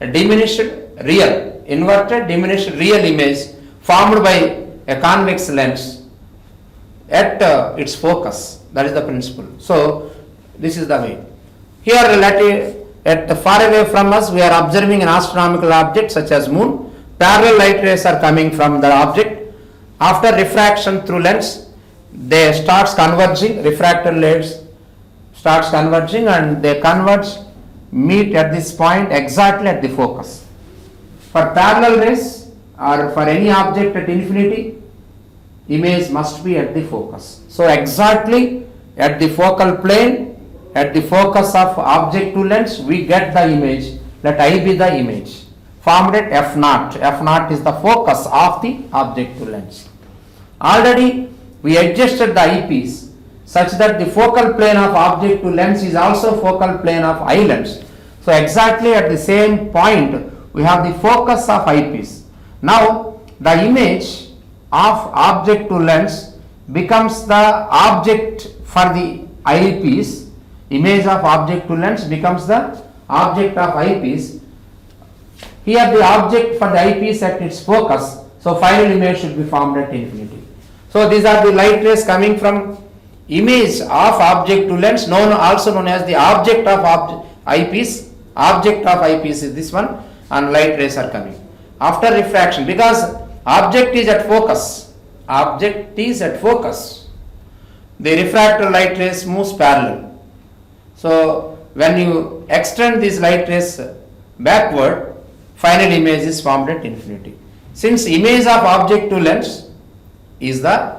diminished, real image formed by a convex lens. at its focus. That is the principle. So this is the way. Here at far away from us we are observing an astronomical object such as moon. Parallel light rays are coming from the object. After refraction through lens, they starts converging, refracted rays starts converging, and they converge, meet at this point exactly at the focus. For parallel rays or for any object at infinity, image must be at the focus. So exactly at the focal plane, at the focus of object to lens, we get the image. Let I be the image formed at f0. F0 is the focus of the object to lens. Already we adjusted the eyepiece such that the focal plane of object to lens is also focal plane of eye lens. So exactly at the same point we have the focus of eyepiece. Now the image of object to lens becomes the object for the eyepiece. Image of object to lens becomes the object of eyepiece. Here the object for the eyepiece at its focus. So final image should be formed at infinity. So these are the light rays coming from image of object to lens, also known as the object of eyepiece. Object of eyepiece is this one, and light rays are coming. After refraction, because object is at focus, the refracted light rays moves parallel. So when you extend these light rays backward, final image is formed at infinity. Since image of object to lens is the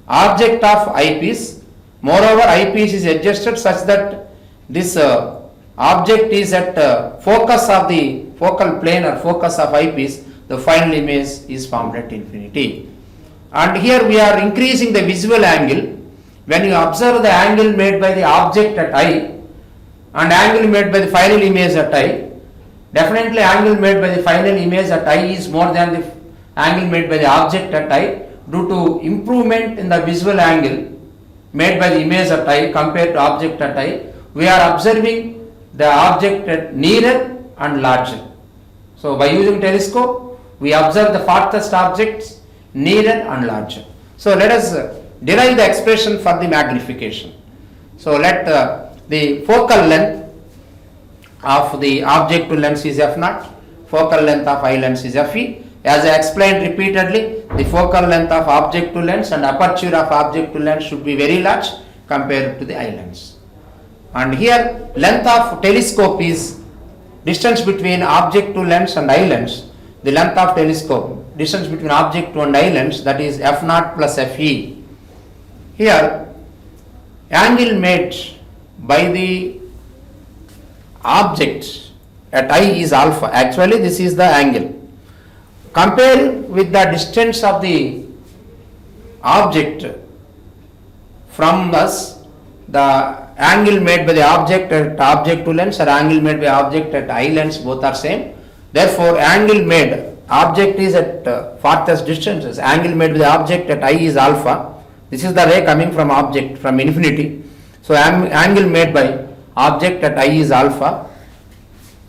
object of eyepiece, moreover eyepiece is adjusted such that this object is at focus of the focal plane or focus of eyepiece, the final image is formed at infinity. And here we are increasing the visual angle. When you observe the angle made by the object at eye and angle made by the final image at eye, definitely angle made by the final image at eye is more than the angle made by the object at eye, due to improvement in the visual angle made by the image at eye compared to object at eye. We are observing the object at nearer and larger. So by using telescope we observe the farthest objects nearer and larger. So let us derive the expression for the magnification. So let the focal length of the object to lens is f0, focal length of eye lens is fe. As I explained repeatedly, the focal length of object to lens and aperture of object to lens should be very large compared to the eye lens. And here length of telescope is distance between object to lens and eye lens. The length of telescope, distance between object to and eye lens, that is f0 plus fe. Here angle made by the object at eye is alpha. Actually this is the angle. Compare with the distance of the object from us, the angle made by the object at object to lens or angle made by object at eye lens, both are same. Therefore angle made, object is at farthest distances, angle made by the object at eye is alpha. This is the ray coming from object from infinity. So angle made by object at eye is alpha,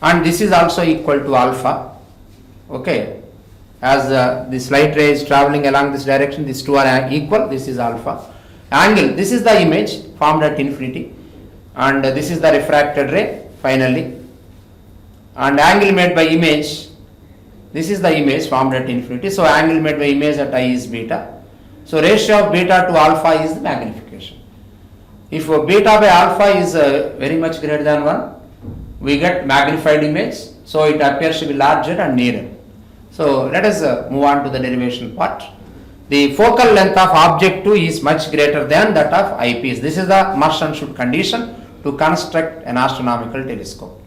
and this is also equal to alpha. Okay. As this light ray is traveling along this direction, these two are equal, this is alpha. Angle, this is the image formed at infinity, and this is the refracted ray finally. And angle made by image, this is the image formed at infinity. So angle made by image at eye is beta. So ratio of beta to alpha is the magnification. If beta by alpha is very much greater than 1, we get magnified image, so it appears to be larger and nearer. So let us move on to the derivation part. The focal length of object 2 is much greater than that of eyepiece. This is the must and should condition to construct an astronomical telescope.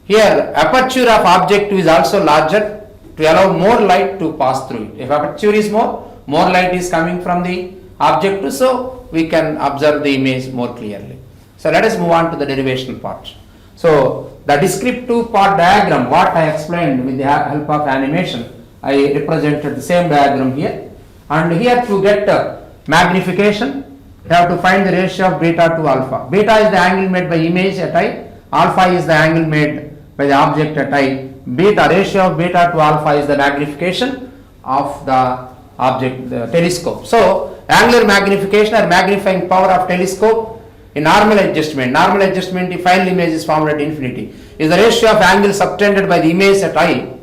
Here aperture of object 2 is also larger to allow more light to pass through it. If aperture is more light is coming from the object 2, so we can observe the image more clearly. So let us move on to the derivation part. So the descriptive part diagram, what I explained with the help of animation, I represented the same diagram here. And here to get magnification, you have to find the ratio of beta to alpha. Beta is the angle made by image at eye, alpha is the angle made by the object at eye. Beta, ratio of beta to alpha is the magnification of the object, the telescope. So Angular magnification or magnifying power of telescope in normal adjustment. Normal adjustment, the final image is formed at infinity, is the ratio of angle subtended by the image at eye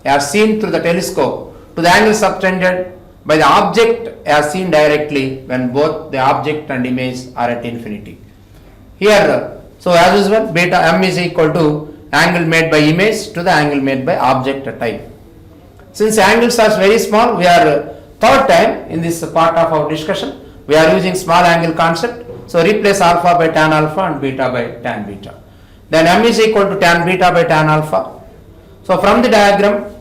as seen through the telescope to the angle subtended by the object as seen directly when both the object and image are at infinity. Here, so as usual, beta m is equal to angle made by image to the angle made by object at eye. Since angles are very small, we are third time in this part of our discussion, we are using small angle concept. So replace alpha by tan alpha and beta by tan beta. Then m is equal to tan beta by tan alpha. So from the diagram,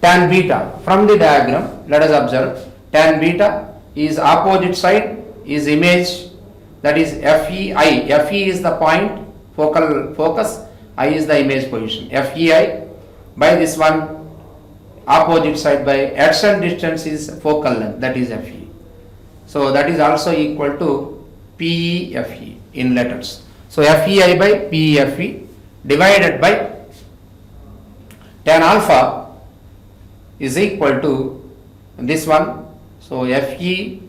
tan beta, from the diagram, let us observe, tan beta is opposite side is image, that is FEI. FE is the point, focal focus, I is the image position. FEI by this one opposite side by adjacent distance is focal length, that is FE. So that is also equal to PEFE in letters. So FEI by PEFE divided by tan alpha is equal to this one. So FEI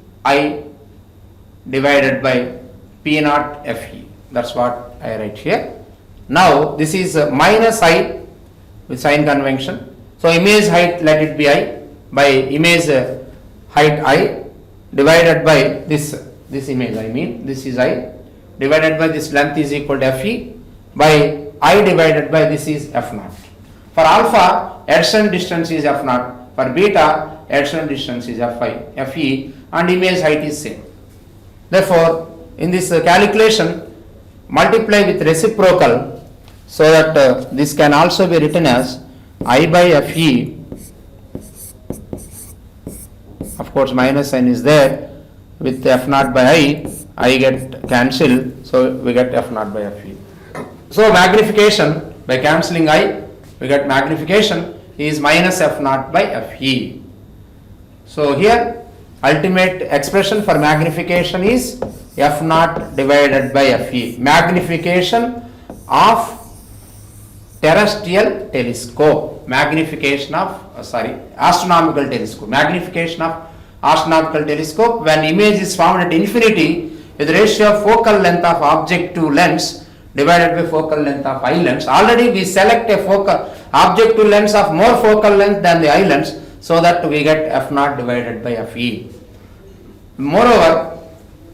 divided by P naught FE. That's what I write here. Now this is minus I with sign convention. So image height, let it be I, by image height I divided by this image, I mean this is I, divided by this length is equal to FE by I divided by this is F naught. For alpha, adjacent distance is F naught. For beta, adjacent distance is Fe, and image height is same. Therefore, in this calculation, multiply with reciprocal so that this can also be written as I by Fe. Of course, minus sign is there. With F naught by I get cancelled, so we get F naught by Fe. So magnification, by cancelling I, we get magnification is minus F naught by Fe. So here, ultimate expression for magnification is F naught divided by Fe. Magnification of terrestrial telescope. Magnification of, astronomical telescope. Magnification of astronomical telescope when image is formed at infinity with ratio of focal length of object to lens divided by focal length of eye lens. Already we select a focal object to lens of more focal length than the eye lens, so that we get F naught divided by Fe. Moreover,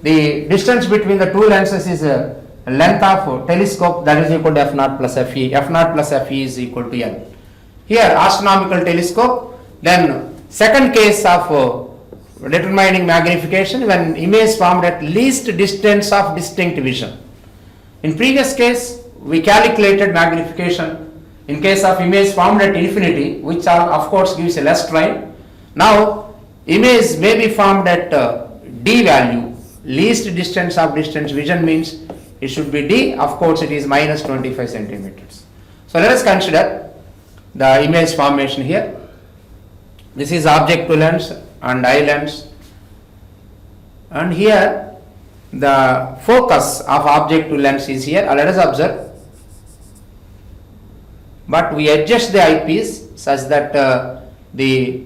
the distance between the two lenses is a length of telescope, that is equal to F naught plus Fe. F naught plus Fe is equal to L. Here astronomical telescope. Then second case of determining magnification when image formed at least distance of distinct vision. In previous case, we calculated magnification in case of image formed at infinity, which of course gives a less strain. Now, image may be formed at D value, least distance of distant vision means it should be D, of course it is minus 25 centimeters. So let us consider the image formation here. This is object to lens and eye lens, and here the focus of object to lens is here. Let us observe, but we adjust the eyepiece such that the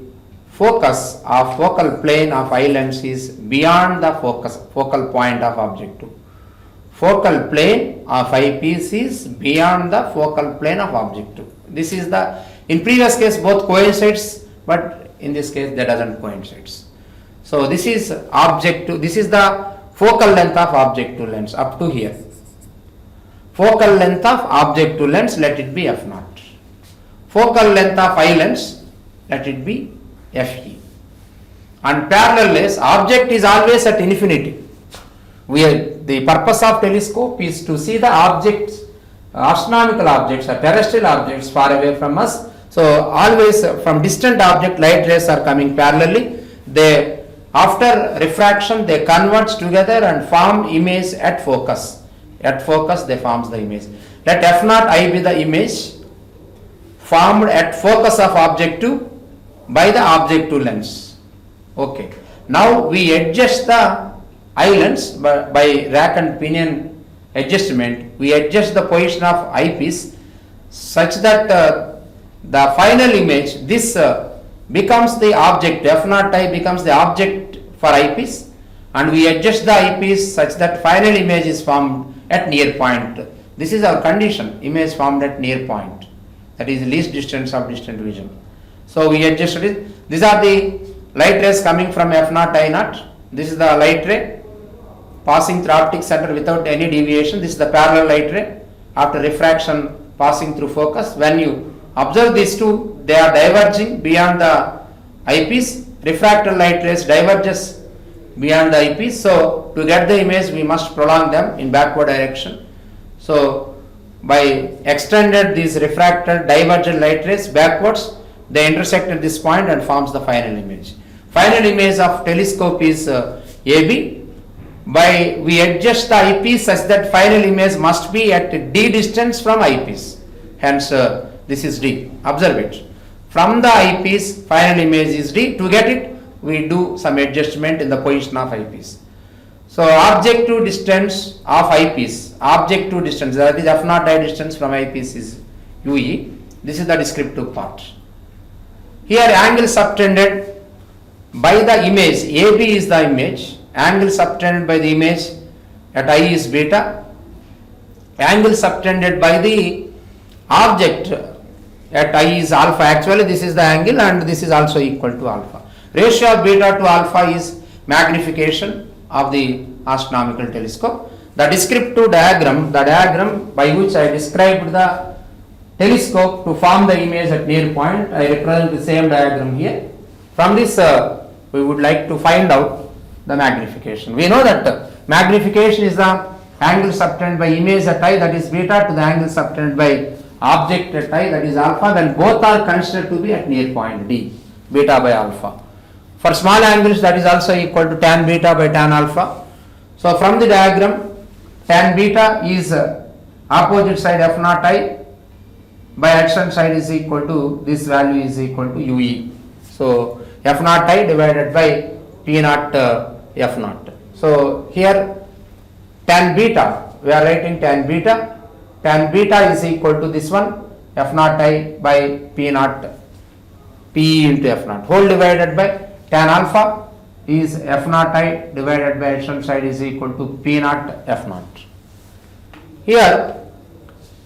focus of focal plane of eye lens is beyond the focal point of object 2. Focal plane of eyepiece is beyond the focal plane of object 2. This is the, in previous case both coincides, but in this case that doesn't coincides. So this is object to, this is the focal length of object to lens up to here. Focal length of object to lens, let it be F naught. Focal length of eye lens, let it be Fe. And parallel is, object is always at infinity. The purpose of telescope is to see the objects, astronomical objects or terrestrial objects far away from us. So always from distant object light rays are coming parallelly. They, after refraction, they converge together and form image at focus. At focus they forms the image. Let F naught I be the image formed at focus of object 2 by the object to lens. Okay. Now we adjust the eye lens by rack and pinion adjustment. We adjust the position of eyepiece such that the final image, this becomes the object, F naught I becomes the object for eyepiece, and we adjust the eyepiece such that final image is formed at near point. This is our condition, image formed at near point, that is least distance of distant vision. So we adjusted it. These are the light rays coming from F0, I0. This is the light ray passing through optic center without any deviation. This is the parallel light ray after refraction passing through focus. When you observe these two, they are diverging beyond the eyepiece. Refracted light rays diverges beyond the eyepiece. So to get the image, we must prolong them in backward direction. So by extended these refracted divergent light rays backwards, they intersect at this point and forms the final image. Final image of telescope is AB. By we adjust the eyepiece such that final image must be at D distance from eyepiece. Hence this is D. Observe it. From the eyepiece, final image is D. To get it, we do some adjustment in the position of eyepiece. So objective distance of eyepiece, objective distance, that is F0 I distance from eyepiece is UE. This is the descriptive part. Here angle subtended by the image, AB is the image, angle subtended by the image at I is beta, angle subtended by the object at I is alpha. Actually this is the angle and this is also equal to alpha. Ratio of beta to alpha is magnification of the astronomical telescope. The descriptive diagram, the diagram by which I described the telescope to form the image at near point, I represent the same diagram here. From this we would like to find out the magnification. We know that magnification is the angle subtended by image at I, that is beta, to the angle subtended by object at I, that is alpha, then both are considered to be at near point D, beta by alpha. For small angles, that is also equal to tan beta by tan alpha. So from the diagram, tan beta is opposite side F0 I by adjacent side is equal to, this value is equal to UE. So F0 I divided by P0 F0. So here tan beta, we are writing tan beta is equal to this one, F0 I by P0, P into F0, whole divided by tan alpha is F0 I divided by adjacent side is equal to P0 F0. Here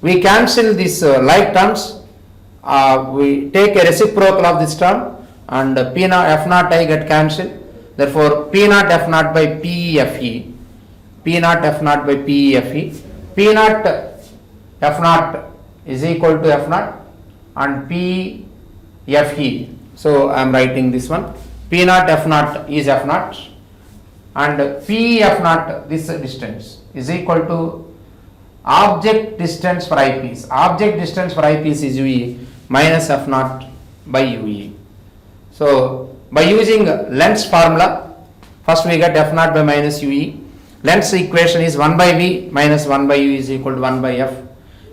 we cancel this like terms, we take a reciprocal of this term and P0 F0 I get cancelled. Therefore P0 F0 by PFE, P0 F0 by PFE, P0 F0 is equal to F0 and PFE. So I am writing this one. P0 F0 is F0 and PF0, this distance, is equal to object distance for eyepiece. Object distance for eyepiece is UE minus F0 by UE. So by using length formula, first we get F0 by minus UE. Length equation is 1 by V minus 1 by U is equal to 1 by F.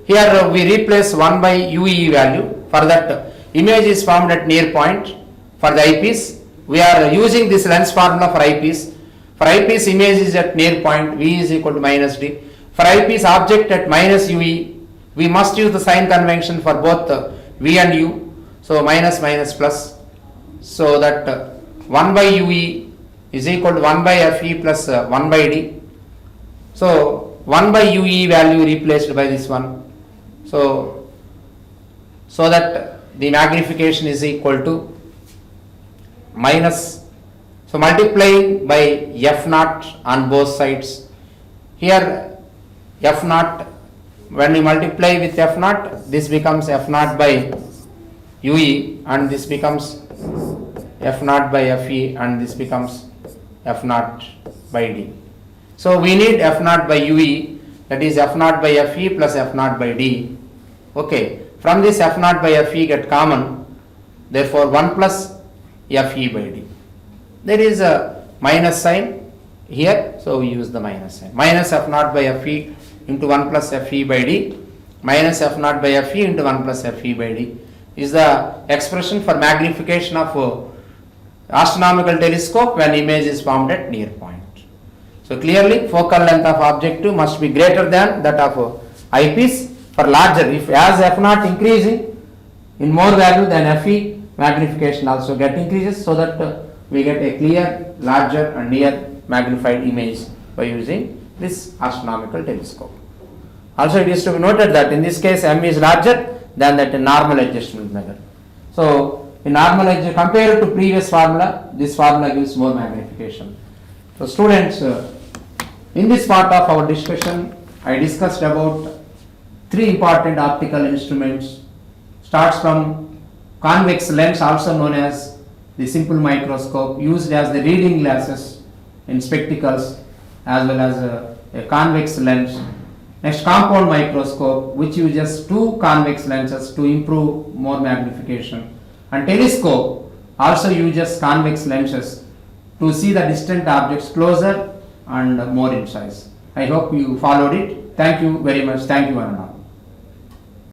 Here we replace 1 by UE value. For that image is formed at near point. For the eyepiece, we are using this length formula for eyepiece. For eyepiece image is at near point, V is equal to minus D. For eyepiece object at minus UE, we must use the sign convention for both V and U. So minus minus plus. So that 1 by UE is equal to 1 by FE plus 1 by D. So 1 by UE value replaced by this one. So that the magnification is equal to minus, so multiplying by F0 on both sides. Here F0, when we multiply with F0, this becomes F0 by UE and this becomes F0 by FE and this becomes F0 by D. So we need F0 by UE, that is F0 by FE plus F0 by D. Okay, from this F0 by FE get common, therefore 1 plus FE by D. There is a minus sign here, so we use the minus sign. Minus F0 by FE into 1 plus FE by D minus F0 by FE into 1 plus FE by D is the expression for magnification of astronomical telescope when image is formed at near point. So clearly focal length of objective must be greater than that of eyepiece for larger. If as F0 increasing in more value than FE, magnification also get increases, so that we get a clear, larger and near magnified image by using this astronomical telescope. Also, it is to be noted that in this case m is larger than that normal adjustment method. So, in normal adjustment compared to previous formula, this formula gives more magnification. So, students, in this part of our discussion, I discussed about three important optical instruments. Starts from convex lens, also known as the simple microscope, used as the reading glasses in spectacles, as well as a convex lens. Next, compound microscope, which uses two convex lenses to improve more magnification. And telescope also uses convex lenses to see the distant objects closer and more in size. I hope you followed it. Thank you very much. Thank you, Anna.